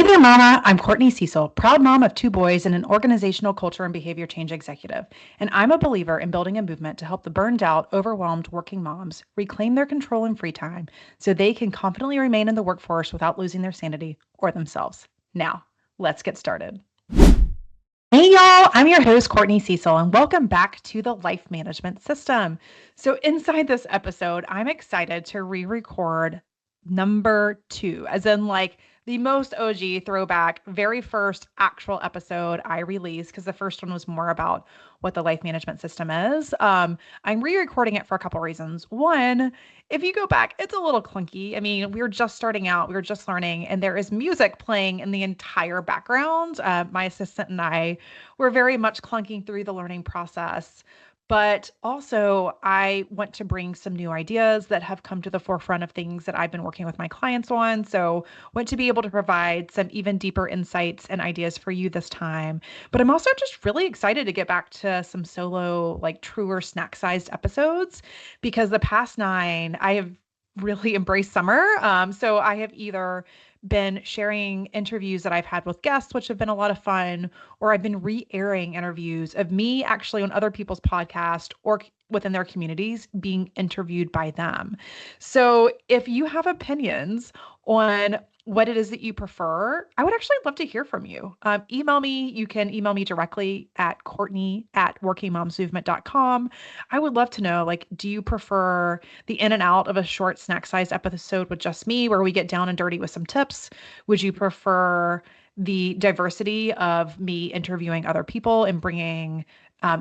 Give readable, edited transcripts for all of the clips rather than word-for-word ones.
there, Mama. I'm Courtney Cecil, proud mom of two boys and an organizational culture and behavior change executive. And I'm a believer in building a movement to help the burned out, overwhelmed working moms reclaim their control and free time so they can confidently remain in the workforce without losing their sanity or themselves. Now, let's get started. Hey, y'all. I'm your host, Courtney Cecil, and welcome back to the Life Management System. So, inside this episode, I'm excited to re record number two, as in like the most OG throwback, very first actual episode I released, because the first one was more about what the life management system is. I'm re-recording it for a couple reasons. One, if you go back, it's a little clunky. I mean, we were just starting out, we were just learning, and there is music playing in the entire background. My assistant and I were very much clunking through the learning process. But also, I want to bring some new ideas that have come to the forefront of things that I've been working with my clients on. So, want to be able to provide some even deeper insights and ideas for you this time. But I'm also just really excited to get back to some solo, like truer snack sized episodes because the past nine, I have really embraced summer. So, I have either been sharing interviews that I've had with guests, which have been a lot of fun, or I've been re-airing interviews of me actually on other people's podcast or within their communities being interviewed by them. So if you have opinions on what it is that you prefer, I would actually love to hear from you. Email me. You can email me directly at Courtney@workingmomsmovement.com. I would love to know, like, do you prefer the in and out of a short snack sized episode with just me where we get down and dirty with some tips? Would you prefer the diversity of me interviewing other people and bringing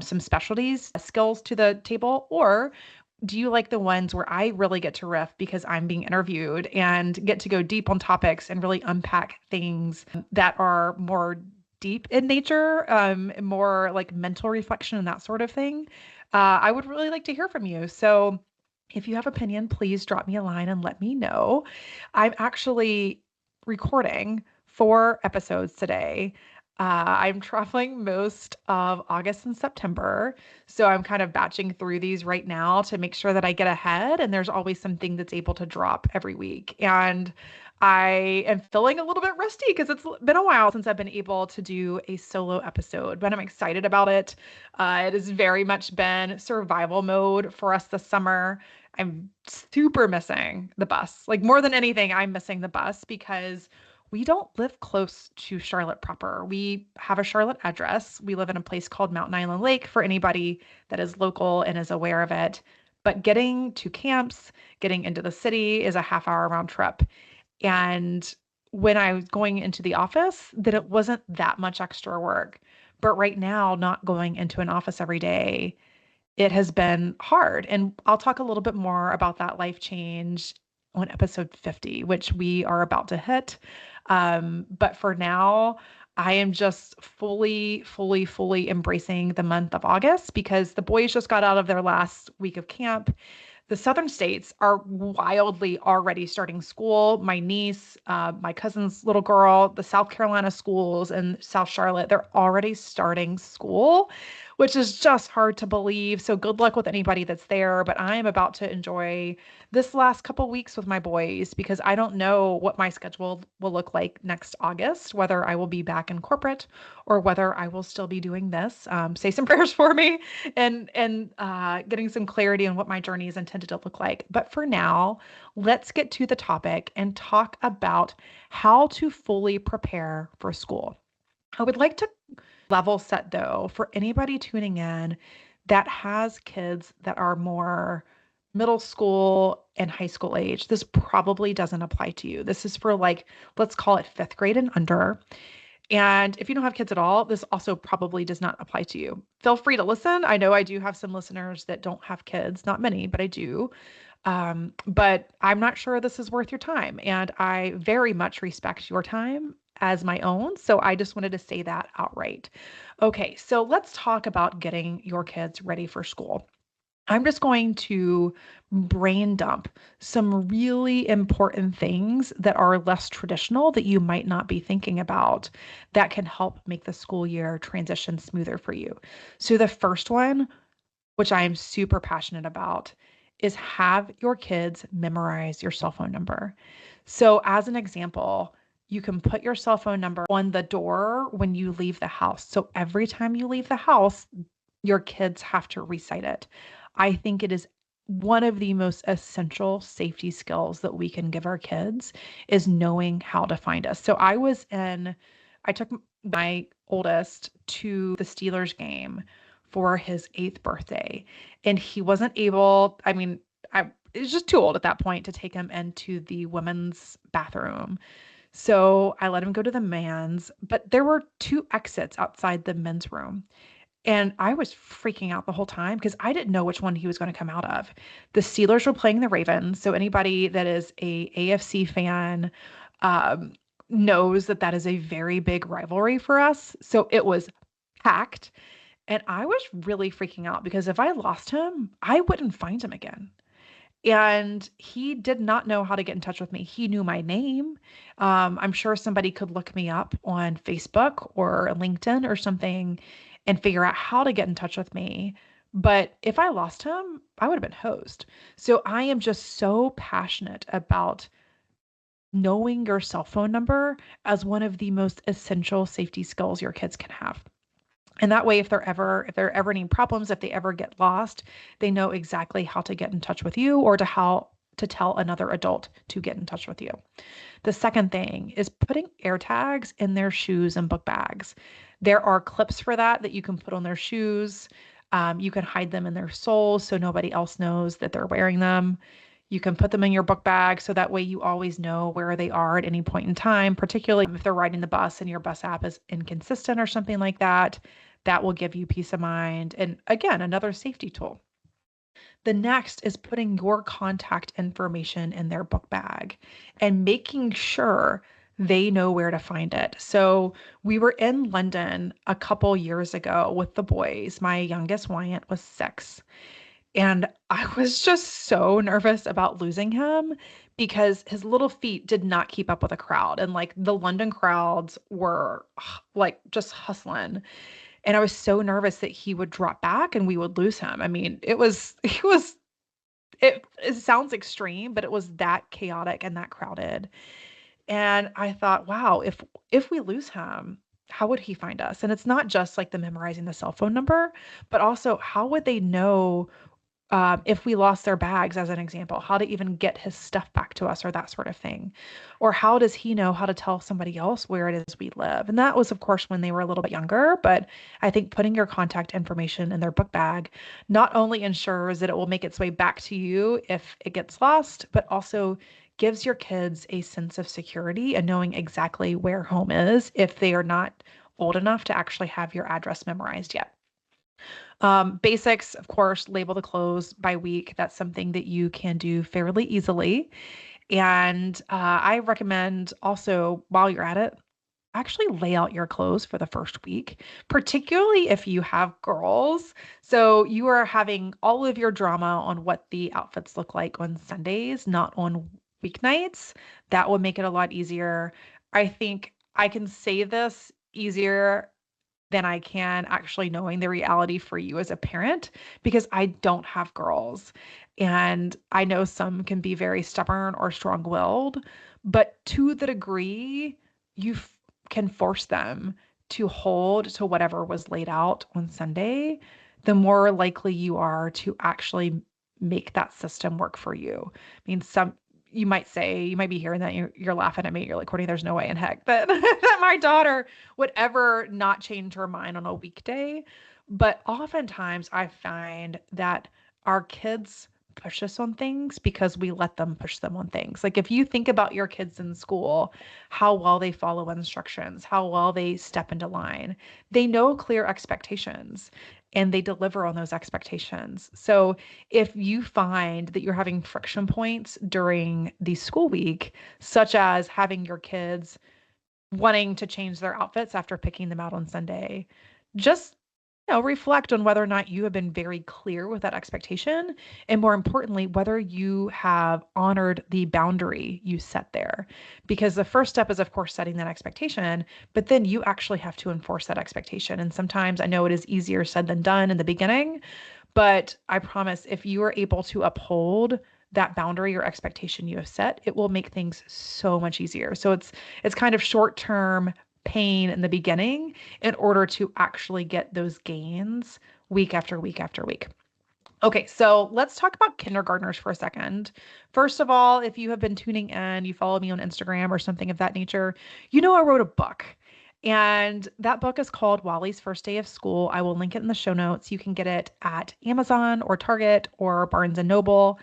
some specialties, skills to the table? Or do you like the ones where I really get to riff because I'm being interviewed and get to go deep on topics and really unpack things that are more deep in nature, more like mental reflection and that sort of thing? I would really like to hear from you. So if you have opinion, please drop me a line and let me know. I'm actually recording 4 episodes today. I'm traveling most of August and September. So I'm kind of batching through these right now to make sure that I get ahead. And there's always something that's able to drop every week. And I am feeling a little bit rusty because it's been a while since I've been able to do a solo episode, but I'm excited about it. It has very much been survival mode for us this summer. I'm super missing the bus. Like more than anything, I'm missing the bus because we don't live close to Charlotte proper. We have a Charlotte address. We live in a place called Mountain Island Lake for anybody that is local and is aware of it. But getting to camps, getting into the city is a half-hour round trip. And when I was going into the office, that it wasn't that much extra work. But right now, not going into an office every day, it has been hard. And I'll talk a little bit more about that life change on episode 50, which we are about to hit. But for now, I am just fully embracing the month of August because the boys just got out of their last week of camp. The southern states are wildly already starting school. My niece, my cousin's little girl, the South Carolina schools in South Charlotte, they're already starting school, which is just hard to believe. So good luck with anybody that's there. But I am about to enjoy this last couple weeks with my boys because I don't know what my schedule will look like next August, whether I will be back in corporate or whether I will still be doing this. Say some prayers for me and getting some clarity on what my journey is intended to look like. But for now, let's get to the topic and talk about how to fully prepare for school. I would like to level set though for anybody tuning in that has kids that are more middle school and high school age. This probably doesn't apply to you. This is for like, let's call it fifth grade and under. And if you don't have kids at all, this also probably does not apply to you. Feel free to listen. I know I do have some listeners that don't have kids, not many, but I do. But I'm not sure this is worth your time. And I very much respect your time as my own. So I just wanted to say that outright. Okay, so let's talk about getting your kids ready for school. I'm just going to brain dump some really important things that are less traditional that you might not be thinking about that can help make the school year transition smoother for you. So, the first one, which I am super passionate about, is have your kids memorize your cell phone number. So, as an example, you can put your cell phone number on the door when you leave the house. So every time you leave the house, your kids have to recite it. I think it is one of the most essential safety skills that we can give our kids is knowing how to find us. So I took my oldest to the Steelers game for his 8th birthday, and he wasn't able, I mean, I was just too old at that point to take him into the women's bathroom. So I let him go to the man's, but there were two exits outside the men's room. And I was freaking out the whole time because I didn't know which one he was going to come out of. The Steelers were playing the Ravens, so anybody that is a AFC fan um, knows that that is a very big rivalry for us. So it was packed, and I was really freaking out because if I lost him, I wouldn't find him again. And he did not know how to get in touch with me. He knew my name. I'm sure somebody could look me up on Facebook or LinkedIn or something and figure out how to get in touch with me. But if I lost him, I would have been hosed. So I am just so passionate about knowing your cell phone number as one of the most essential safety skills your kids can have. And that way, if there are ever any problems, if they ever get lost, they know exactly how to get in touch with you or to how to tell another adult to get in touch with you. The second thing is putting air tags in their shoes and book bags. There are clips for that you can put on their shoes. You can hide them in their soles so nobody else knows that they're wearing them. You can put them in your book bag so that way you always know where they are at any point in time, particularly if they're riding the bus and your bus app is inconsistent or something like that. That will give you peace of mind. And again, another safety tool. The next is putting your contact information in their book bag and making sure they know where to find it. So we were in London a couple years ago with the boys. My youngest Wyatt was 6. And I was just so nervous about losing him because his little feet did not keep up with the crowd. And like the London crowds were like just hustling. And I was so nervous that he would drop back and we would lose him. I mean, it sounds extreme, but it was that chaotic and that crowded. And I thought, wow, if we lose him, how would he find us? And it's not just like the memorizing the cell phone number, but also how would they know if we lost their bags, as an example, how to even get his stuff back to us or that sort of thing. Or how does he know how to tell somebody else where it is we live? And that was, of course, when they were a little bit younger. But I think putting your contact information in their book bag not only ensures that it will make its way back to you if it gets lost, but also gives your kids a sense of security and knowing exactly where home is if they are not old enough to actually have your address memorized yet. Basics, of course, label the clothes by week. That's something that you can do fairly easily. And I recommend also, while you're at it, actually lay out your clothes for the first week, particularly if you have girls. So you are having all of your drama on what the outfits look like on Sundays, not on weeknights. That will make it a lot easier. I think I can say this easier than I can actually knowing the reality for you as a parent because I don't have girls. And I know some can be very stubborn or strong willed, but to the degree you can force them to hold to whatever was laid out on Sunday, the more likely you are to actually make that system work for you. I mean, you might say, you might be hearing that you're laughing at me. You're like, Courtney, there's no way in heck that, that my daughter would ever not change her mind on a weekday. But oftentimes I find that our kids push us on things because we let them push them on things. Like if you think about your kids in school, how well they follow instructions, how well they step into line, they know clear expectations and they deliver on those expectations. So if you find that you're having friction points during the school week, such as having your kids wanting to change their outfits after picking them out on Sunday, just reflect on whether or not you have been very clear with that expectation, and more importantly, whether you have honored the boundary you set there. Because the first step is, of course, setting that expectation, but then you actually have to enforce that expectation. And sometimes I know it is easier said than done in the beginning, but I promise if you are able to uphold that boundary or expectation you have set, it will make things so much easier. So it's kind of short-term pain in the beginning in order to actually get those gains week after week after week. Okay, so let's talk about kindergartners for a second. First of all, if you have been tuning in, you follow me on Instagram or something of that nature, you know I wrote a book. And that book is called Wally's First Day of School. I will link it in the show notes. You can get it at Amazon or Target or Barnes and Noble.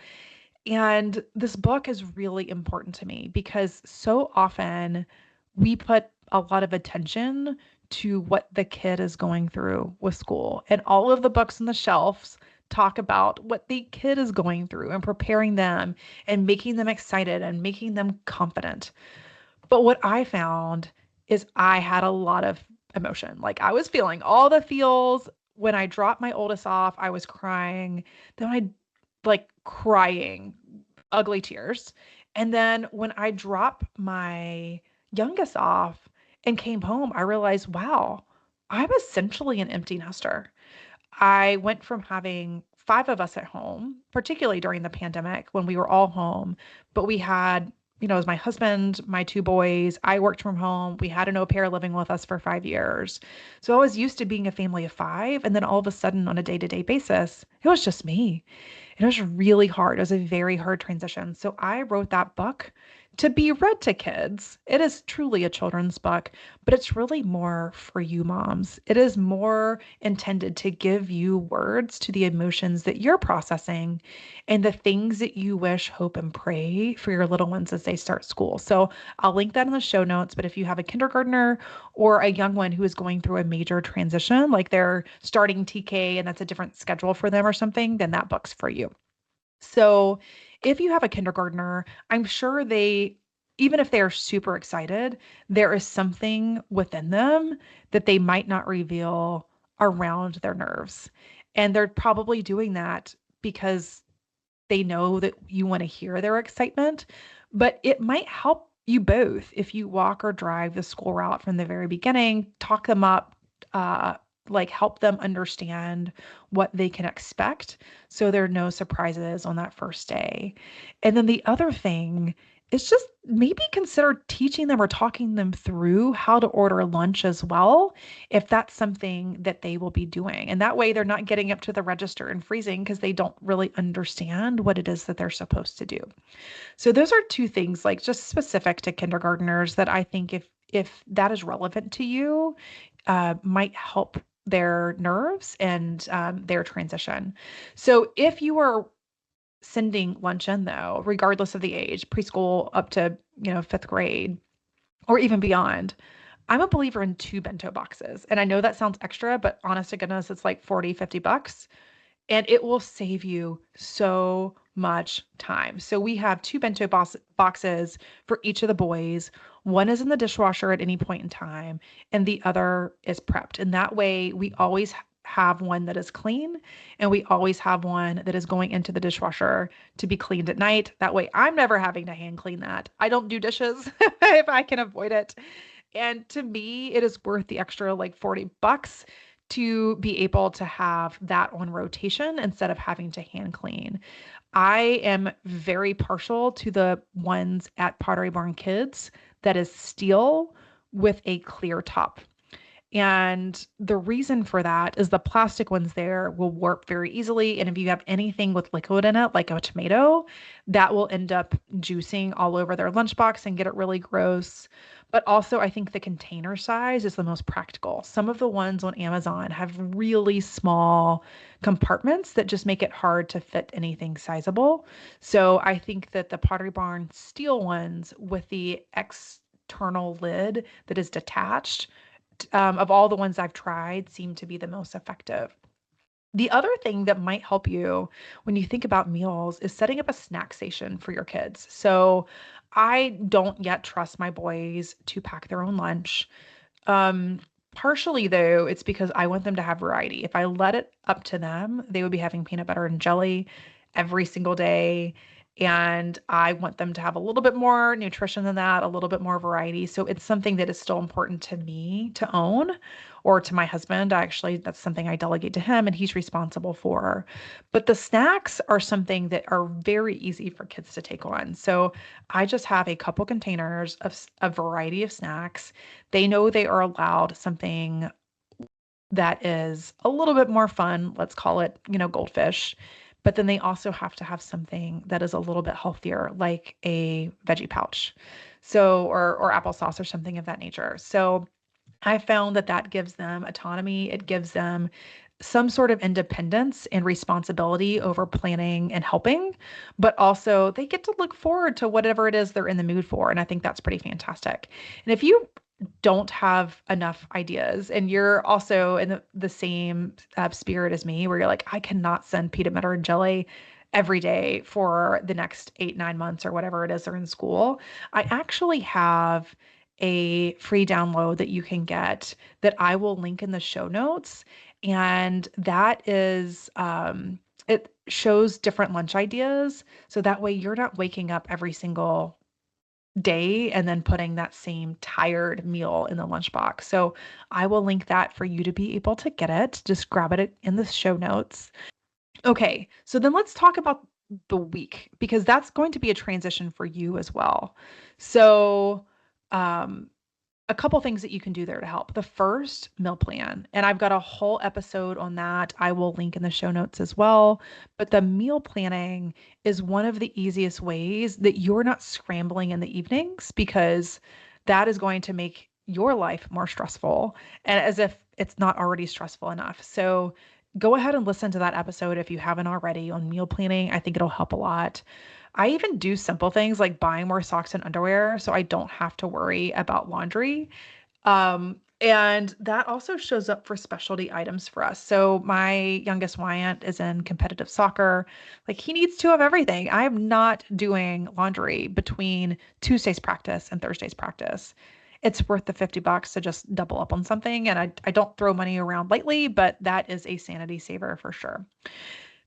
And this book is really important to me because so often we put a lot of attention to what the kid is going through with school. And all of the books on the shelves talk about what the kid is going through and preparing them and making them excited and making them confident. But what I found is I had a lot of emotion. Like I was feeling all the feels. When I dropped my oldest off, I was crying. Then I like crying, ugly tears. And then when I dropped my youngest off and came home, I realized, wow, I'm essentially an empty nester. I went from having five of us at home, particularly during the pandemic when we were all home, but we had, it was my husband, my two boys. I worked from home. We had an au pair living with us for 5 years. So I was used to being a family of five. And then all of a sudden, on a day to day basis, it was just me. It was really hard. It was a very hard transition. So I wrote that book to be read to kids. It is truly a children's book, but it's really more for you moms. It is more intended to give you words to the emotions that you're processing and the things that you wish, hope, and pray for your little ones as they start school. So I'll link that in the show notes. But if you have a kindergartner or a young one who is going through a major transition, like they're starting TK and that's a different schedule for them or something, then that book's for you. So if you have a kindergartner, I'm sure even if they are super excited, there is something within them that they might not reveal around their nerves. And they're probably doing that because they know that you want to hear their excitement, but it might help you both if you walk or drive the school route from the very beginning, talk them up, uh, like help them understand what they can expect so there are no surprises on that first day. And then the other thing is just maybe consider teaching them or talking them through how to order lunch as well, if that's something that they will be doing. And that way they're not getting up to the register and freezing because they don't really understand what it is that they're supposed to do. So those are two things like just specific to kindergartners that I think if that is relevant to you, might help their nerves and their transition. So if you are sending lunch in though, regardless of the age, preschool up to, fifth grade or even beyond, I'm a believer in two bento boxes. And I know that sounds extra, but honest to goodness, it's like 40, $50 and it will save you so much time. So we have two boxes for each of the boys. One is in the dishwasher at any point in time, and the other is prepped. And that way, we always have one that is clean, and we always have one that is going into the dishwasher to be cleaned at night. That way, I'm never having to hand clean that. I don't do dishes if I can avoid it. And to me, it is worth the extra like $40 to be able to have that on rotation instead of having to hand clean. I am very partial to the ones at Pottery Barn Kids that is steel with a clear top. And the reason for that is the plastic ones there will warp very easily. And if you have anything with liquid in it, like a tomato, that will end up juicing all over their lunchbox and get it really gross. But also, I think the container size is the most practical. Some of the ones on Amazon have really small compartments that just make it hard to fit anything sizable. So I think that the Pottery Barn steel ones with the external lid that is detached of all the ones I've tried, seem to be the most effective. The other thing that might help you when you think about meals is setting up a snack station for your kids. So I don't yet trust my boys to pack their own lunch. Um, Partially though, it's because I want them to have variety. If I let it up to them, they would be having peanut butter and jelly every single day. And I want them to have a little bit more nutrition than that, a little bit more variety. So it's something that is still important to me to own, or to my husband. Actually, that's something I delegate to him and he's responsible for. But the snacks are something that are very easy for kids to take on. So I just have a couple containers of a variety of snacks. They know they are allowed something that is a little bit more fun. Let's call it, goldfish. But then they also have to have something that is a little bit healthier, like a veggie pouch. So, or applesauce or something of that nature. So I found that that gives them autonomy. It gives them some sort of independence and responsibility over planning and helping, but also they get to look forward to whatever it is they're in the mood for. And I think that's pretty fantastic. And if you don't have enough ideas and you're also in the same spirit as me, where you're like, I cannot send peanut butter and jelly every day for the next 8, 9 months or whatever it is they're in school, I actually have a free download that you can get that I will link in the show notes. And that is, it shows different lunch ideas. So that way you're not waking up every single day and then putting that same tired meal in the lunchbox. So I will link that for you to be able to get it. Just grab it in the show notes. Okay, so then let's talk about the week because that's going to be a transition for you as well. So, um, a couple things that you can do there to help. The first, meal plan. And I've got a whole episode on that. I will link in the show notes as well. But the meal planning is one of the easiest ways that you're not scrambling in the evenings because that is going to make your life more stressful and as if it's not already stressful enough. So go ahead and listen to that episode if you haven't already on meal planning. I think it'll help a lot. I even do simple things like buying more socks and underwear so I don't have to worry about laundry. And that also shows up for specialty items for us. So my youngest Wyant is in competitive soccer. Like he needs to have everything. I am not doing laundry between Tuesday's practice and Thursday's practice. It's worth the $50 to just double up on something. And I don't throw money around lightly, but that is a sanity saver for sure.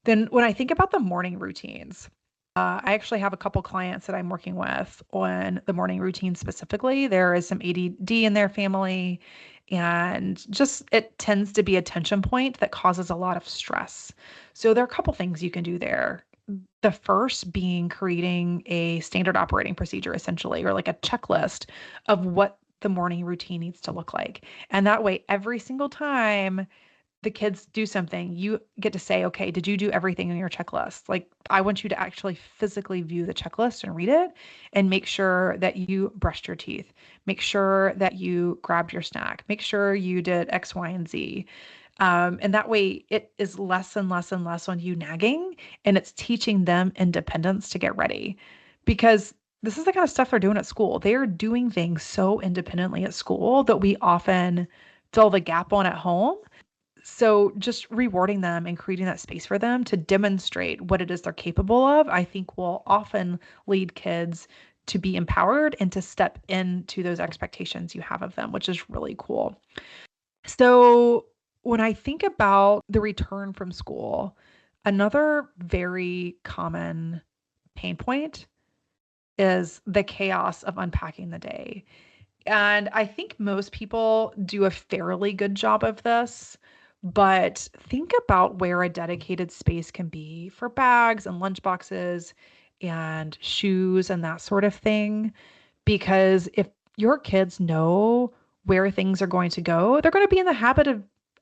Then when I think about the morning routines, I actually have a couple clients that I'm working with on the morning routine specifically. There is some ADD in their family, and just it tends to be a tension point that causes a lot of stress. So there are a couple things you can do there. The first being creating a standard operating procedure, essentially, or like a checklist of what the morning routine needs to look like. And that way, every single time the kids do something, you get to say, okay, did you do everything on your checklist? Like, I want you to actually physically view the checklist and read it and make sure that you brushed your teeth. Make sure that you grabbed your snack. Make sure you did X, Y, and Z. And that way it is less and less and less on you nagging and it's teaching them independence to get ready. Because this is the kind of stuff they're doing at school. They are doing things so independently at school that we often fill the gap on at home. So just rewarding them and creating that space for them to demonstrate what it is they're capable of, I think will often lead kids to be empowered and to step into those expectations you have of them, which is really cool. So when I think about the return from school, another very common pain point is the chaos of unpacking the day. And I think most people do a fairly good job of this, but think about where a dedicated space can be for bags and lunch boxes and shoes and that sort of thing. Because if your kids know where things are going to go, they're going to be in the habit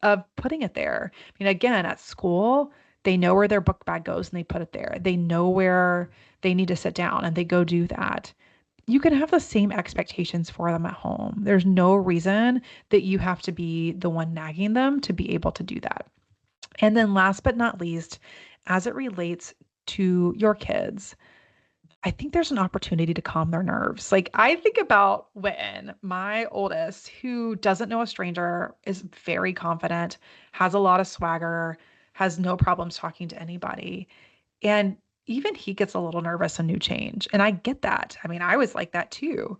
of putting it there. I mean, again, at school, they know where their book bag goes and they put it there. They know where they need to sit down and they go do that. You can have the same expectations for them at home. There's no reason that you have to be the one nagging them to be able to do that. And then last but not least, as it relates to your kids, I think there's an opportunity to calm their nerves. Like I think about Witten, my oldest, who doesn't know a stranger, is very confident, has a lot of swagger, has no problems talking to anybody. And even he gets a little nervous on new change. And I get that. I mean, I was like that too.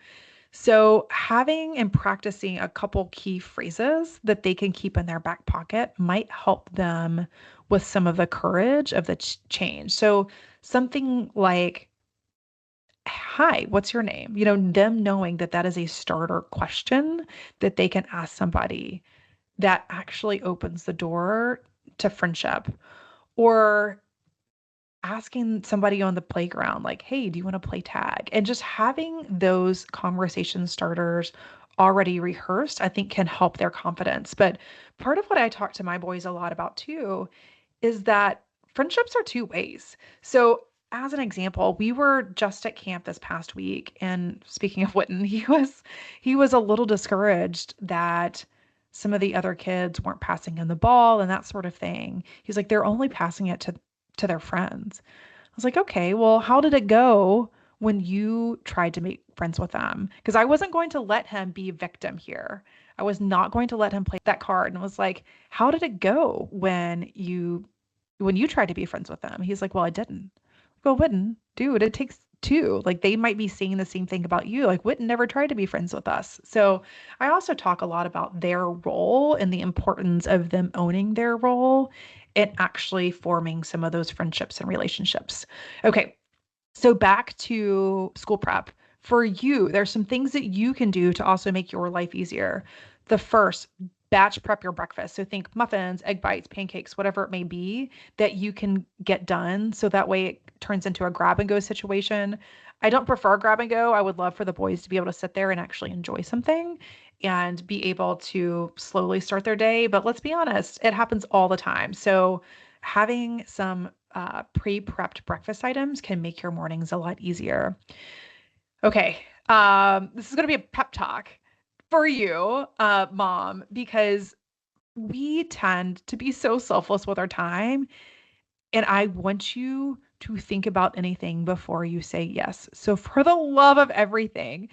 So, having and practicing a couple key phrases that they can keep in their back pocket might help them with some of the courage of the change. So, something like, hi, what's your name? Them knowing that that is a starter question that they can ask somebody that actually opens the door to friendship. Or asking somebody on the playground, like, hey, do you want to play tag? And just having those conversation starters already rehearsed, I think can help their confidence. But part of what I talk to my boys a lot about too is that friendships are two ways. So, as an example, we were just at camp this past week, and speaking of Witten, he was a little discouraged that some of the other kids weren't passing him the ball and that sort of thing. He's like, they're only passing it to their friends. I was like, okay, well, how did it go when you tried to make friends with them? Because I wasn't going to let him be a victim here. I was not going to let him play that card. And was like, how did it go when you tried to be friends with them? He's like, well, I didn't. Well, Witten, dude, it takes two. Like they might be saying the same thing about you. Like Witten never tried to be friends with us. So I also talk a lot about their role and the importance of them owning their role and actually forming some of those friendships and relationships. Okay, so back to school prep. For you, there's some things that you can do to also make your life easier. The first, batch prep your breakfast. So think muffins, egg bites, pancakes, whatever it may be that you can get done. So that way it turns into a grab and go situation. I don't prefer grab and go. I would love for the boys to be able to sit there and actually enjoy something and be able to slowly start their day. But let's be honest, it happens all the time. So having some pre-prepped breakfast items can make your mornings a lot easier. Okay, this is going to be a pep talk for you, mom, because we tend to be so selfless with our time, and I want you to think about anything before you say yes. So, for the love of everything,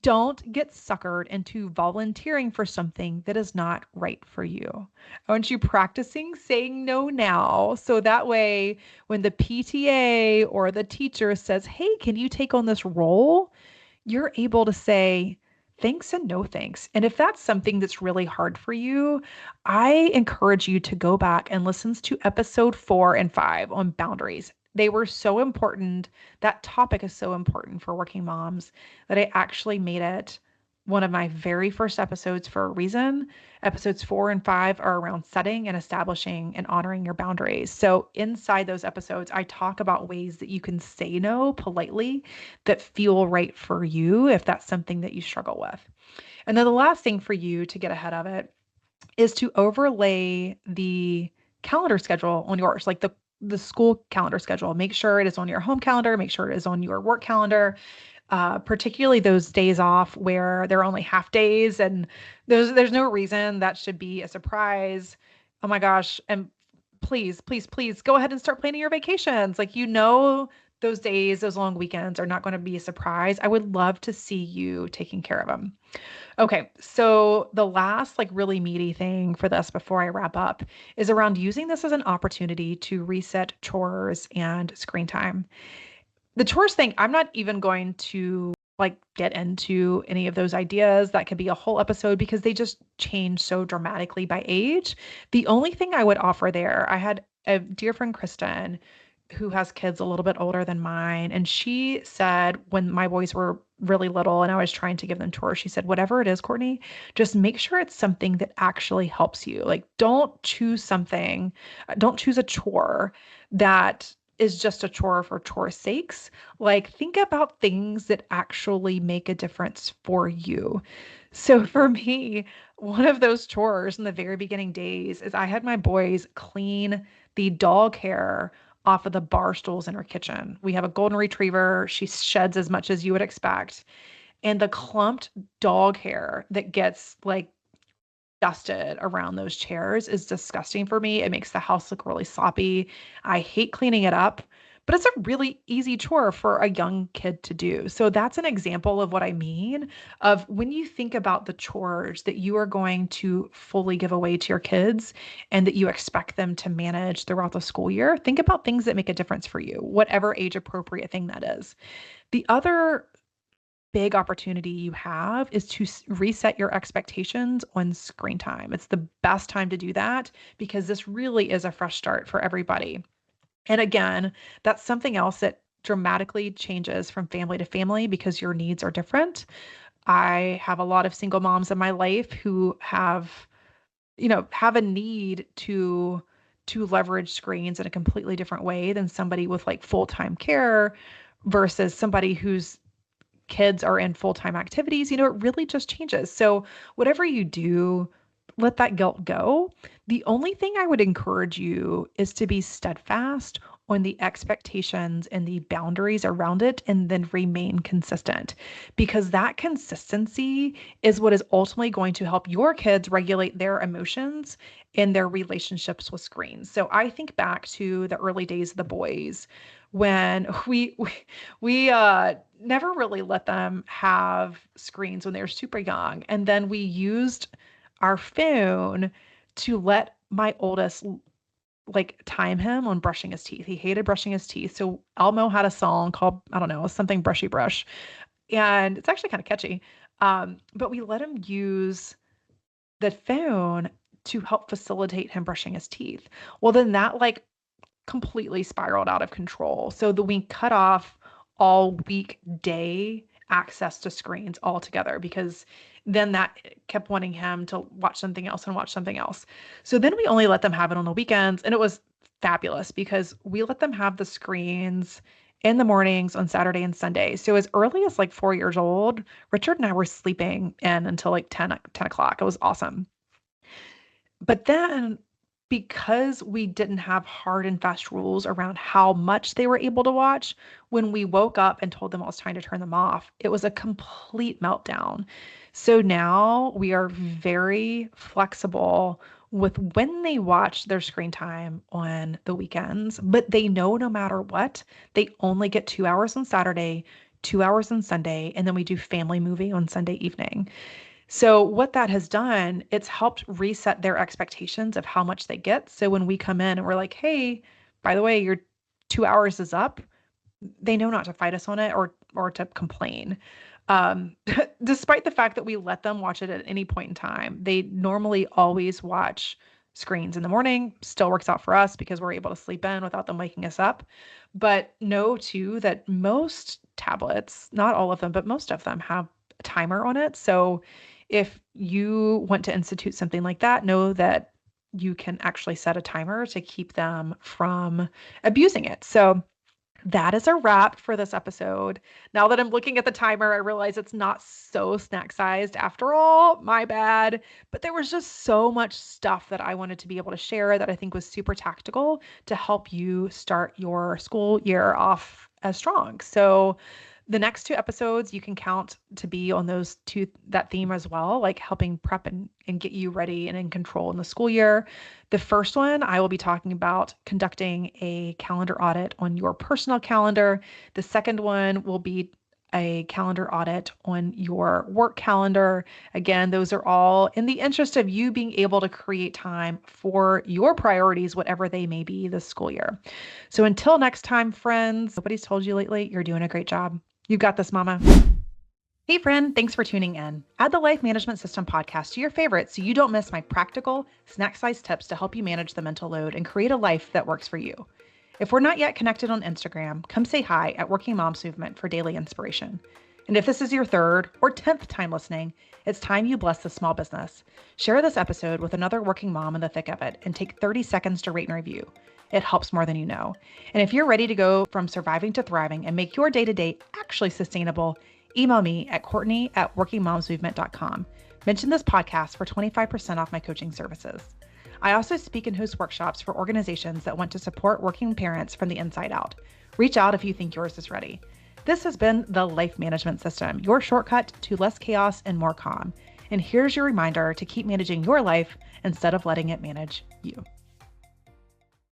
don't get suckered into volunteering for something that is not right for you. I want you practicing saying no now. So that way, when the PTA or the teacher says, hey, can you take on this role? You're able to say thanks and no thanks. And if that's something that's really hard for you, I encourage you to go back and listen to episode 4 and 5 on boundaries. They were so important. That topic is so important for working moms that I actually made it one of my very first episodes for a reason. Episodes 4 and 5 are around setting and establishing and honoring your boundaries. So, inside those episodes, I talk about ways that you can say no politely that feel right for you if that's something that you struggle with. And then the last thing for you to get ahead of it is to overlay the calendar schedule on yours, like the school calendar schedule. Make sure it is on your home calendar, make sure it is on your work calendar, particularly those days off where they're only half days and there's no reason that should be a surprise. Oh my gosh. And please, please, please go ahead and start planning your vacations. Like, those days, those long weekends are not going to be a surprise. I would love to see you taking care of them. Okay, so the last like really meaty thing for this before I wrap up is around using this as an opportunity to reset chores and screen time. The chores thing, I'm not even going to like get into any of those ideas. That could be a whole episode because they just change so dramatically by age. The only thing I would offer there, I had a dear friend, Kristen, who has kids a little bit older than mine. And she said, when my boys were really little and I was trying to give them chores, she said, whatever it is, Courtney, just make sure it's something that actually helps you. Like, don't choose a chore that is just a chore for chore's sakes. Like, think about things that actually make a difference for you. So for me, one of those chores in the very beginning days is I had my boys clean the dog hair off of the bar stools in her kitchen. We have a golden retriever. She sheds as much as you would expect. And the clumped dog hair that gets like dusted around those chairs is disgusting for me. It makes the house look really sloppy. I hate cleaning it up, but it's a really easy chore for a young kid to do. So that's an example of what I mean of when you think about the chores that you are going to fully give away to your kids and that you expect them to manage throughout the school year, think about things that make a difference for you, whatever age appropriate thing that is. The other big opportunity you have is to reset your expectations on screen time. It's the best time to do that because this really is a fresh start for everybody. And again, that's something else that dramatically changes from family to family because your needs are different. I have a lot of single moms in my life who have a need to leverage screens in a completely different way than somebody with like full-time care versus somebody whose kids are in full-time activities. It really just changes. So whatever you do, let that guilt go. The only thing I would encourage you is to be steadfast on the expectations and the boundaries around it and then remain consistent, because that consistency is what is ultimately going to help your kids regulate their emotions and their relationships with screens. So I think back to the early days of the boys when we never really let them have screens when they were super young. And then we used our phone to let my oldest like time him on brushing his teeth. He hated brushing his teeth. So Elmo had a song called, I don't know, something brushy brush. And it's actually kind of catchy. But we let him use the phone to help facilitate him brushing his teeth. Well, then that like completely spiraled out of control. So we cut off all weekday access to screens altogether, because then that kept wanting him to watch something else and watch something else. So then we only let them have it on the weekends, and it was fabulous because we let them have the screens in the mornings on Saturday and Sunday. So as early as like 4 years old, Richard and I were sleeping in until like 10 o'clock. It was awesome. But then, because we didn't have hard and fast rules around how much they were able to watch, when we woke up and told them it was time to turn them off, it was a complete meltdown. So now we are very flexible with when they watch their screen time on the weekends, but they know no matter what, they only get 2 hours on Saturday, 2 hours on Sunday, and then we do family movie on Sunday evening. So what that has done, it's helped reset their expectations of how much they get. So when we come in and we're like, hey, by the way, your 2 hours is up, they know not to fight us on it or to complain. Um, Despite the fact that we let them watch it at any point in time, they normally always watch screens in the morning. Still works out for us because we're able to sleep in without them waking us up. But know too that most tablets, not all of them, but most of them have a timer on it. So if you want to institute something like that, know that you can actually set a timer to keep them from abusing it. So that is a wrap for this episode. Now that I'm looking at the timer, I realize it's not so snack sized after all. My bad. But there was just so much stuff that I wanted to be able to share that I think was super tactical to help you start your school year off as strong. So the next two episodes you can count to be on that theme as well, like helping prep and get you ready and in control in the school year. The first one, I will be talking about conducting a calendar audit on your personal calendar. The second one will be a calendar audit on your work calendar. Again, those are all in the interest of you being able to create time for your priorities, whatever they may be this school year. So until next time, friends, nobody's told you lately, you're doing a great job. You got this, mama. Hey friend, thanks for tuning in. Add the Life Management System podcast to your favorites so you don't miss my practical, snack-sized tips to help you manage the mental load and create a life that works for you. If we're not yet connected on Instagram, come say hi at Working Moms Movement for daily inspiration. And if this is your third or 10th time listening, it's time you bless the small business. Share this episode with another working mom in the thick of it and take 30 seconds to rate and review. It helps more than you know. And if you're ready to go from surviving to thriving and make your day-to-day actually sustainable, email me at Courtney@workingmomsmovement.com. Mention this podcast for 25% off my coaching services. I also speak and host workshops for organizations that want to support working parents from the inside out. Reach out if you think yours is ready. This has been the Life Management System, your shortcut to less chaos and more calm. And here's your reminder to keep managing your life instead of letting it manage you.